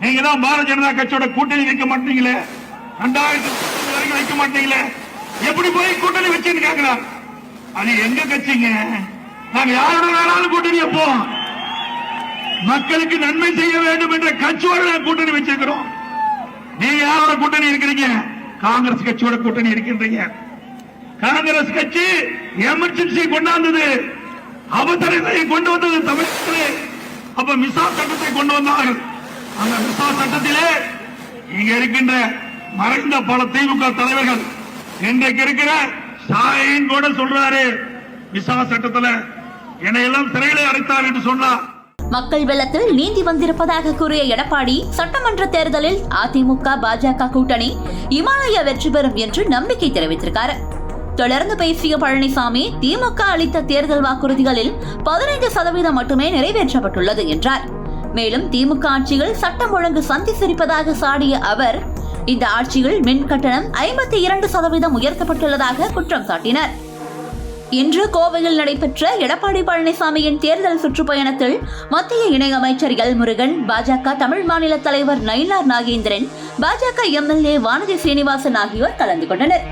நீங்க தான் பாரதிய ஜனதா கட்சியோட கூட்டணி வைக்க மாட்டீங்களே, 2000 வரைக்கும் வைக்க மாட்டீங்களே, எப்படி போய் கூட்டணி வச்சுன்னு கேட்கிறார். அது எங்க கட்சிங்க? நாங்க யாரோட வேணாலும் கூட்டணி வைப்போம். மக்களுக்கு நன்மை செய்ய வேண்டும் என்ற கட்சியோட கூட்டணி வச்சிருக்கிறோம். நீங்க யாரோட கூட்டணி இருக்கிறீங்க? காங்கிரஸ் கட்சியோட கூட்டணி இருக்கின்றீங்க. காங்கிரஸ் கட்சி எமர்ஜென்சி கொண்டாந்தது, அவசரத்தை கொண்டு வந்தது தமிழகத்தில். அப்ப மிசா சட்டத்தை கொண்டு வந்தார்கள். அந்த மிசா சட்டத்திலே இங்க இருக்கின்ற மறைந்த பல திமுக தலைவர்கள் இன்றைக்கு இருக்கிற ஸ்டாலின் கூட சொல்றாரு, மிசா சட்டத்தில் என்னை எல்லாம் சிறையிலே அடைத்தார் என்று சொன்னார். மக்கள் வெள்ளத்தில் நீந்தி வந்திருப்பதாக கூறிய எடப்பாடி, சட்டமன்ற தேர்தலில் அதிமுக பாஜக கூட்டணி இமாலய வெற்றி பெறும் என்று நம்பிக்கை தெரிவித்திருக்காரு. தொடர்ந்து பேசிய பழனிசாமி, திமுக அளித்த தேர்தல் வாக்குறுதிகளில் 15% மட்டுமே நிறைவேற்றப்பட்டுள்ளது என்றார். மேலும் திமுக ஆட்சியில் சட்டம் ஒழுங்கு சந்தி சிரிப்பதாக சாடிய அவர், இந்த ஆட்சியில் மின் கட்டணம் 52% உயர்த்தப்பட்டுள்ளதாக குற்றம் சாட்டினார். இன்று கோவையில் நடைபெற்ற எடப்பாடி பழனிசாமியின் தேர்தல் சுற்றுப்பயணத்தில் மத்திய இணையமைச்சர் எல் முருகன், பாஜக தமிழ் மாநில தலைவர் நயினார் நாகேந்திரன், பாஜக எம்எல்ஏ வானதி சீனிவாசன் ஆகியோர் கலந்து கொண்டனர்.